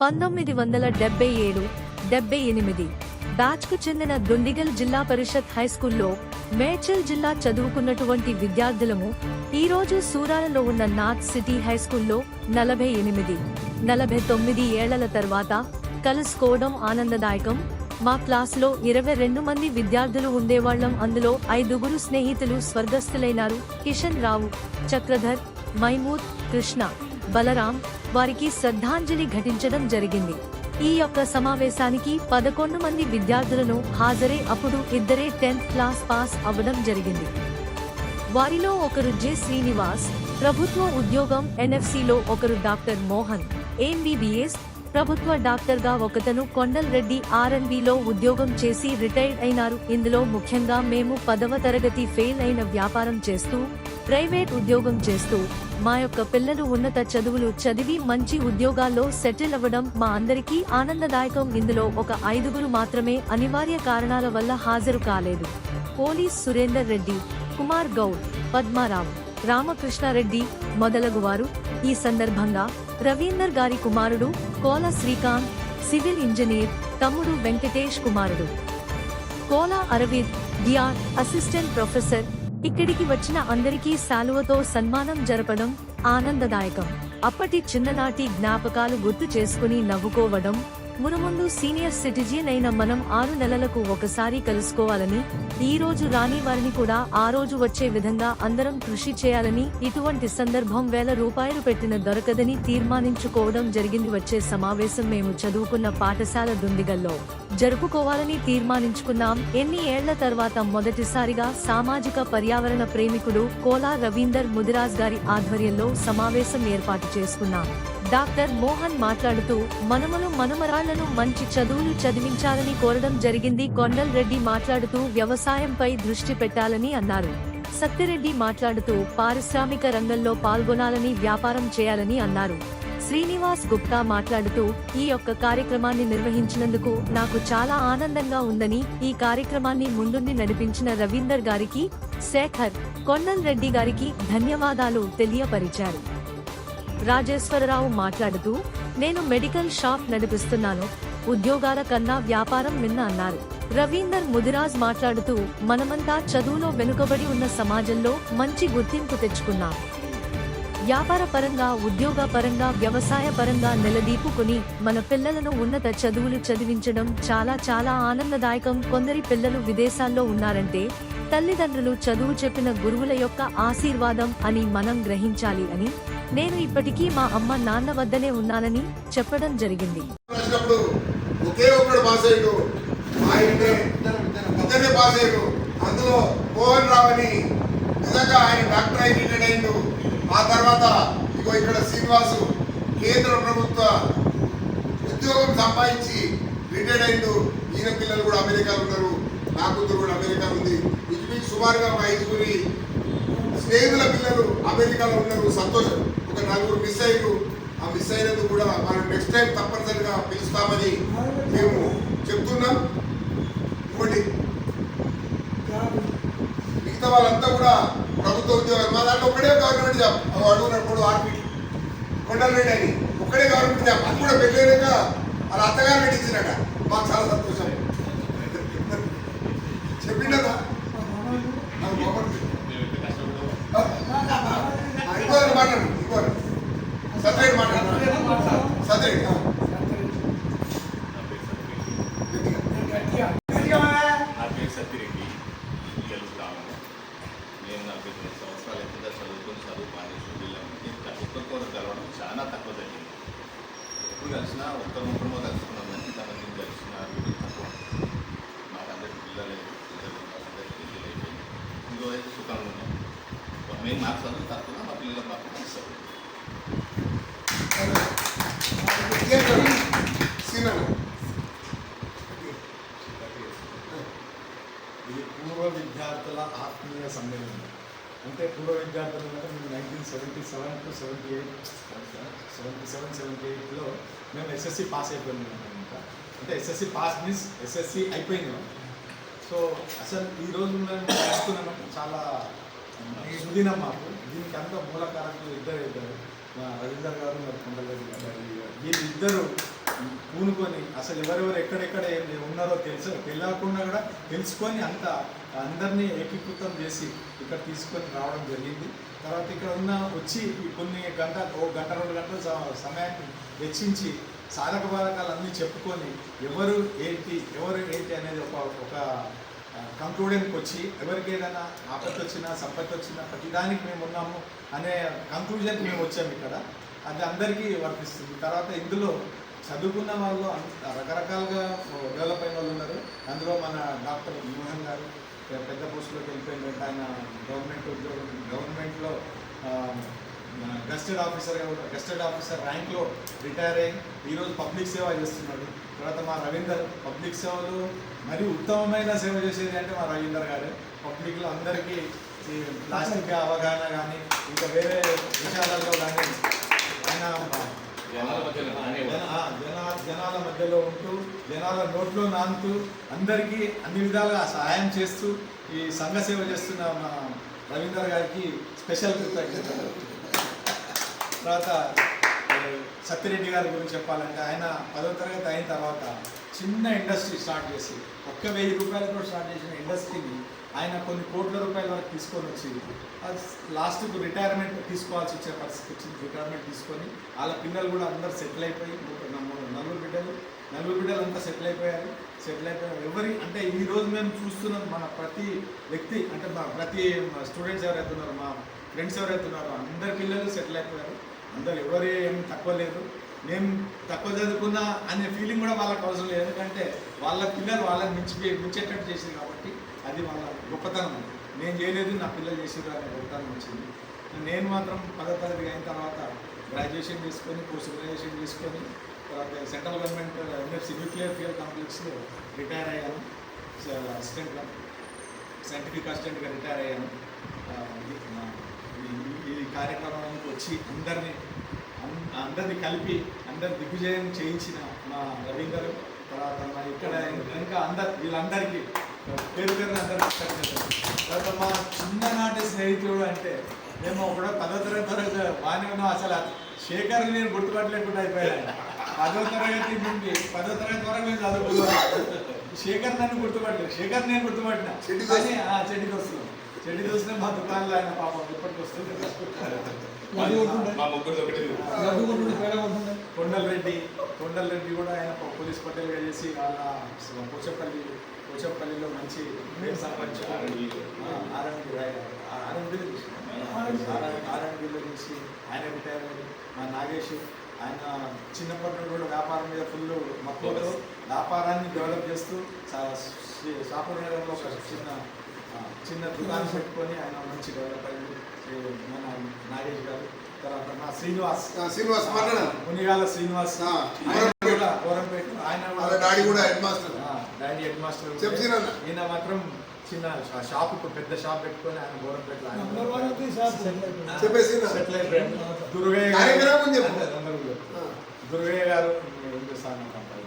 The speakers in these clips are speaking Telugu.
1977-78 బ్యాచ్కు చెందిన దుండిగల్ జిల్లా పరిషత్ హైస్కూల్లో మేడ్చల్ జిల్లా చదువుకున్నటువంటి విద్యార్థులము ఈరోజు సూరాలలో ఉన్న నార్త్ సిటీ హైస్కూల్లో 48-49 ఏళ్ల తర్వాత కలుసుకోవడం ఆనందదాయకం. మా క్లాసులో 22 మంది విద్యార్థులు ఉండేవాళ్లం. అందులో 5 స్నేహితులు స్వర్గస్థులైనారు. కిషన్ రావు, చక్రధర్, మైమూద్, కృష్ణ, బలరాం. వారికి శ్రద్ధాంజలి ఘటించడం జరిగింది. ఈ యొక్క సమావేశానికి 11 మంది విద్యార్థులను హాజరై అప్పుడు 2 10th క్లాస్ పాస్ అవ్వడం జరిగింది. వారిలో ఒకరు జె శ్రీనివాస్, ప్రభుత్వ ఉద్యోగం ఎన్ఎఫ్సిలో, ఒకరు డాక్టర్ మోహన్, ఎంబీబీఎస్ ప్రభుత్వ డాక్టర్గా, ఒకతను కొండల్ రెడ్డి ఆర్ఎన్బిలో ఉద్యోగం చేసి రిటైర్డ్ అయినారు. ఇందులో ముఖ్యంగా మేము 10వ తరగతి ఫెయిల్ అయిన వ్యాపారం చేస్తూ ప్రైవేట్ ఉద్యోగం చేస్తూ మా యొక్క పిల్లలు ఉన్నత చదువులు చదివి మంచి ఉద్యోగాల్లో సెటిల్ అవ్వడం మా అందరికీ ఆనందదాయకం. ఇందులో ఒక 5 మాత్రమే అనివార్య కారణాల వల్ల హాజరు కాలేదు. పోలీస్ సురేందర్ రెడ్డి, కుమార్ గౌడ్, పద్మారావు, రామకృష్ణారెడ్డి మొదలగువారు. ఈ సందర్భంగా రవీందర్ గారి కుమారుడు కోల శ్రీకాంత్, సివిల్ ఇంజనీర్, తమ్ముడు వెంకటేష్ కుమారుడు కోల అరవింద్, డిఆర్ అసిస్టెంట్ ప్రొఫెసర్. ఇక్కడికి వచ్చిన అందరికీ శాలువతో సన్మానం జరపడం ఆనందదాయకం. అప్పటి చిన్ననాటి జ్ఞాపకాలు గుర్తు చేసుకుని నవ్వుకోవడం. మునుముందు సీనియర్ సిటిజన్ అయిన మనం 6 నెలలకు ఒకసారి కలుసుకోవాలని, ఈ రోజు రాని వారిని కూడా ఆ రోజు వచ్చే విధంగా అందరం కృషి చేయాలని, ఇటువంటి సందర్భం ₹1000 పెట్టిన దొరకదని తీర్మానించుకోవడం జరిగింది. వచ్చే సమావేశం మేము చదువుకున్న పాఠశాల దుండిగల్లో జరుపుకోవాలని తీర్మానించుకున్నాం. ఎన్ని ఏళ్ల తర్వాత మొదటిసారిగా సామాజిక పర్యావరణ ప్రేమికుడు కోలా రవీందర్ ముదిరాజ్ గారి ఆధ్వర్యంలో సమావేశం ఏర్పాటు చేసుకున్నాం. డాక్టర్ మోహన్ మాట్లాడుతూ మనములు మనమరాళ్లను మంచి చదువులు చదివించాలని కోరడం జరిగింది. కొండల్ రెడ్డి మాట్లాడుతూ వ్యవసాయంపై దృష్టి పెట్టాలని అన్నారు. సత్యరెడ్డి మాట్లాడుతూ పారిశ్రామిక రంగంలో పాల్గొనాలని, వ్యాపారం చేయాలని అన్నారు. శ్రీనివాస్ గుప్తా మాట్లాడుతూ ఈ యొక్క కార్యక్రమాన్ని నిర్వహించినందుకు నాకు చాలా ఆనందంగా ఉందని, ఈ కార్యక్రమాన్ని ముందుండి నడిపించిన రవీందర్ గారికి, శేఖర్, కొండల్ రెడ్డి గారికి ధన్యవాదాలు తెలియపరిచారు. రాజేశ్వరరావు మాట్లాడుతూ నేను మెడికల్ షాప్ నడిపిస్తున్నాను, ఉద్యోగాల కన్నా వ్యాపారం మిన్న అన్నారు. రవీందర్ ముదిరాజ్ మాట్లాడుతూ మనమంతా చదువులో వెనుకబడి ఉన్న సమాజంలో మంచి గుర్తింపు తెచ్చుకున్నాం. వ్యాపార పరంగా, ఉద్యోగ పరంగా, వ్యవసాయ పరంగా నిలదీపుకుని మన పిల్లలను ఉన్నత చదువులు చదివించడం చాలా ఆనందదాయకం. కొందరి పిల్లలు విదేశాల్లో ఉన్నారంటే తల్లిదండ్రులు చదువు చెప్పిన గురువుల యొక్క ఆశీర్వాదం అని మనం గ్రహించాలి అని, నేను ఇప్పటికీ మా అమ్మ నాన్న వద్దనే ఉన్నానని చెప్పడం జరిగింది. అందులో మోహన్ రావు అని నిజంగా ఆయన డాక్టర్ అయి రిటైర్డ్ అయిండు. ఆ తర్వాత ఇగో ఇక్కడ శ్రీనివాసు కేంద్ర ప్రభుత్వ ఉద్యోగం సంపాదించి రిటైర్డ్ అయిండు. ఈయన పిల్లలు కూడా అమెరికాలో ఉన్నారు, నా కూతురు కూడా అమెరికా ఉంది. ఇది సుమారుగా ఒక 5 స్నేహితుల పిల్లలు అమెరికాలో ఉన్నారు. సంతోషం. ఒక 4 మిస్ అయ్యారు. ఆ మిస్ అయినందుకు కూడా మనం నెక్స్ట్ టైం తప్పనిసరిగా పిలుస్తామని మేము చెప్తున్నాం. ఇంకోటి మిగతా వాళ్ళంతా కూడా ప్రభుత్వ ఉద్యోగాలు. మా దాంట్లో ఒక్కడే గవర్నమెంట్ జాబ్ అడుగున్నప్పుడు ఆర్పీ కొండల్ రెడ్డి అని ఒక్కడే గవర్నమెంట్ జాబ్. అది కూడా పెళ్ళైనాక వాళ్ళ అత్తగారు పెట్టించినట. మాకు చాలా సంతోషం. చెప్పిండదా ఇంకోరు మాట్లాడు, ఇంకోరు సత్యరెడ్డి మాట్లాడు. సత్యరెడ్డి నేను 49 సంవత్సరాలు ఎంత చదువు మానేసి ఒక్కరికొకరు కలవడం చాలా తక్కువ జరిగింది. ఎప్పుడు కలిసినా ఒక్కరినొక్కరిమో కలుసుకున్నాం, కానీ ఇంతమందిని కలిసిన తక్కువ. మాకందరికి పిల్లలు అయిపోయింది. ఇంకో అయితే సుఖంగా ఉన్నాం. మేము నాకు చదువు తక్కువ, మా పిల్లలకు మాకు ఇస్తాం. ఇది పూర్వ విద్యార్థుల ఆత్మీయ సమ్మేళనం. అంటే పూర్వ విద్యార్థులు అంటే మేము 1977-78లో మేము ఎస్ఎస్సి పాస్ అయిపోయినాం అనమాట. అంటే ఎస్ఎస్సి పాస్ మీన్స్ ఎస్ఎస్సి అయిపోయినాం. సో అసలు ఈరోజు మేము చేస్తున్నామంటే చాలా సుదీనం మాకు. దీనికి అంతా మూల కారకులు ఇద్దరు, రవీందర్ గారు, మరి కొండల్ రెడ్డి గారు. వీళ్ళిద్దరూ పూనుకొని అసలు ఎవరెవరు ఎక్కడెక్కడ ఉన్నారో తెలియకుండా కూడా తెలుసుకొని అందరినీ ఏకీకృతం చేసి ఇక్కడ తీసుకొని రావడం జరిగింది. తర్వాత ఇక్కడ వచ్చి కొన్ని ఒక గంట 2 గంటల సమయాన్ని వెచ్చించి సాధక బాధకాలు అన్నీ చెప్పుకొని ఎవరు ఏంటి అనేది ఒక కంక్లూడెన్కి వచ్చి ఎవరికి ఏదైనా ఆపత్తి వచ్చినా సంపత్తి వచ్చినా ప్రతిదానికి మేము ఉన్నాము అనే కంక్లూజన్కి మేము వచ్చాము ఇక్కడ. అది అందరికీ వర్తిస్తుంది. తర్వాత ఇందులో చదువుకున్న వాళ్ళు రకరకాలుగా డెవలప్ అయిన వాళ్ళు ఉన్నారు. అందులో మన డాక్టర్ మోహన్ గారు పెద్ద పోస్టులోకి వెళ్ళిపోయినట్టు ఆయన గవర్నమెంట్లో గెస్టెడ్ ఆఫీసర్ ర్యాంక్లో రిటైర్ అయ్యి ఈరోజు పబ్లిక్ సేవ చేస్తున్నాడు. తర్వాత మా రవీందర్ పబ్లిక్ సేవలు మరియు ఉత్తమమైన సేవ చేసేది అంటే మా రవీందర్ గారు. పబ్లిక్లో అందరికీ ఈ ప్లాస్టిక్ అవగాహన కానీ ఇంకా వేరే విషయాలలో కానీ ఆయన జనాల మధ్యలో ఉంటూ జనాల నోట్లో నానుతూ అందరికీ అన్ని విధాలుగా సహాయం చేస్తూ ఈ సంఘ సేవ చేస్తున్న మా రవీందర్ గారికి స్పెషల్ కృతజ్ఞతలు. తర్వాత సత్యరెడ్డి గారి గురించి చెప్పాలంటే ఆయన 10వ తరగతి అయిన తర్వాత చిన్న ఇండస్ట్రీ స్టార్ట్ చేసి 1,000 రూపాయలతో స్టార్ట్ చేసిన ఇండస్ట్రీని ఆయన కొన్ని కోట్ల రూపాయల వరకు తీసుకొని వచ్చి లాస్ట్కు రిటైర్మెంట్ తీసుకోవాల్సి వచ్చే పరిస్థితి వచ్చింది. రిటైర్మెంట్ తీసుకొని వాళ్ళ పిల్లలు కూడా అందరూ సెటిల్ అయిపోయి నలుగురు బిడ్డలు అంతా సెటిల్ అయిపోయారు. అంటే ఈరోజు మేము చూస్తున్నాం మన ప్రతి వ్యక్తి అంటే మా ప్రతి స్టూడెంట్స్ ఎవరైతే ఉన్నారో మా ఫ్రెండ్స్ ఎవరైతే ఉన్నారో అందరి పిల్లలు సెటిల్ అయిపోయారు. అందరు ఎవరు ఏం తక్కువ లేదు. నేను తక్కువ చదువుకున్నా అనే ఫీలింగ్ కూడా వాళ్ళకి అవసరం లేదు. ఎందుకంటే వాళ్ళ పిల్లలు వాళ్ళని మించేటట్టు చేసింది కాబట్టి అది వాళ్ళ గొప్పతనం. నేను చేయలేదు, నా పిల్లలు చేసేది అనే గొప్పతనం వచ్చింది. నేను మాత్రం 10వ తరగతి అయిన తర్వాత గ్రాడ్యుయేషన్ చేసుకొని పోస్ట్ గ్రాడ్యుయేషన్ చేసుకొని తర్వాత central government NFC nuclear fuel కాంప్లెక్స్లో రిటైర్ అయ్యాను. అసిస్టెంట్గా సైంటిఫిక్ అసిస్టెంట్గా రిటైర్ అయ్యాను. ఈ కార్యక్రమానికి వచ్చి అందరినీ కలిపి దిగ్విజయం చేయించిన మా రవీందర్, తర్వాత మా ఇక్కడ ఇంకా వీళ్ళందరికీ పేరు అందరికీ కృతజ్ఞతలు. తర్వాత మా చిన్ననాటి స్నేహితుడు అంటే మేము కూడా 10వ తరగతి బాగానే ఉన్నాం. అసలు శేఖర్ని నేను గుర్తుపట్టలేకుండా అయిపోయాను. 10వ తరగతి నుండి 10వ తరగతి వరకు మేము చదువుకున్నాను. శేఖర్ నన్ను గుర్తుపట్టలేదు, శేఖర్ నేను గుర్తుపట్టిన. చెడ్డి దోస్తున్నా మా దుకాణంలో ఆయన పాపం ఇప్పటికి వస్తుంది. కొండలరెడ్డి కూడా ఆయన పోలీస్ పటేల్గా చేసి వాళ్ళ పోచంపల్లిలో మంచి పేరు సంపాదించారు. ఆర్ఎండ్బీలో చేసి ఆయన రిటైర్ అయ్యారు. మా నాగేష్ ఆయన చిన్నప్పటి నుండి కూడా వ్యాపారం మీద ఫుల్ మక్కువతో వ్యాపారాన్ని డెవలప్ చేస్తూ షాపూర్ నగర్లో ఒక చిన్న దుకాణం పెట్టుకొని ఆయన మంచి డెవలప్ అయింది మన నాగేష్ గారు. తర్వాత మా శ్రీనివాస్ మునిగాల శ్రీనివాస్ కూడా గోరంపేట, ఆయన డాడీ హెడ్ మాస్టర్. ఈయన మాత్రం చిన్న షాప్ ఇప్పుడు పెద్ద షాప్ పెట్టుకొని ఆయన గోరంపేటలో సెటిల్ అయిపోయాడు. దుర్గయ్య గారు హిందుస్థాన్ కంపెనీ.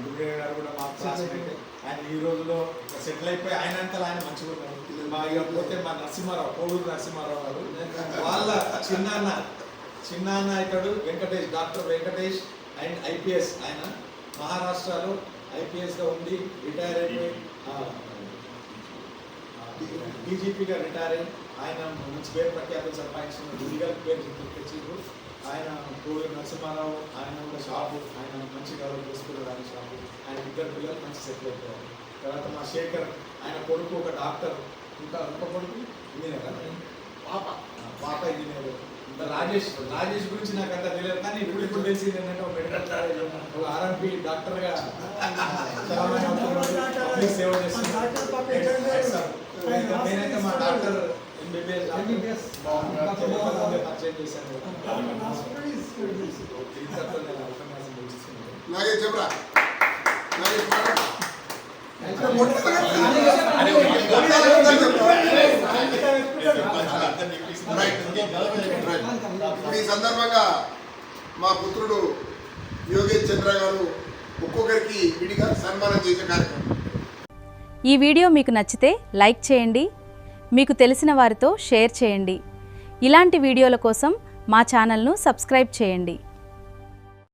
దుర్గయ్య గారు కూడా మా క్లాస్మేట్. ఆయన ఈ రోజులో సెటిల్ అయిపోయి ఆయన అంతా ఆయన మంచిగా ఉన్నారు. మా పోతే మా నరసింహారావు, కోడూరు నరసింహారావు గారు వాళ్ళ చిన్నాన్న ఇతడు Venkatesh, doctor Venkatesh and IPS. ఆయన మహారాష్ట్రలో ఐపీఎస్గా ఉండి రిటైర్ అయిపోయి డీజీపీగా రిటైర్ అయ్యి ఆయన మంచి పేరు ప్రఖ్యాతులు సంపాదించిన గుడిగా పేరు తెచ్చిండ్రు. ఆయన కోడూరు నరసింహారావు ఆయన కూడా షాపు ఆయన మంచి డెవలప్ చేసుకున్నారు. ఆయన షాపు ఆయన 2 పిల్లలు మంచి సెటిల్ అయిపోయారు. తర్వాత మా శేఖర్ ఆయన కొడుకు ఒక డాక్టర్, ఇంకా కొడుకు ఇంజనీర్, పాప ఇంజనీర్. ఇంకా రాజేష్ గురించి నాకు అంత తెలియదు, కానీ ఇప్పుడు తెలిసింది ఏంటంటే ఒక మెడికల్ కాలేజ్ ఒక ఆర్ఎంపీ డాక్టర్గా సేవ చేస్తున్నారు. నేనైతే మా డాక్టర్ ఎంబీబీఎస్ పరిచయం చేశాను. ఈ సందర్భంగా మా పుత్రుడు యోగేష్ చంద్ర గారు ఒక్కొక్కరికి విడిగా సన్మానం చేసే కార్యక్రమం. ఈ వీడియో మీకు నచ్చితే లైక్ చేయండి, మీకు తెలిసిన వారితో షేర్ చేయండి. ఇలాంటి వీడియోల కోసం మా ఛానల్ను సబ్స్క్రైబ్ చేయండి.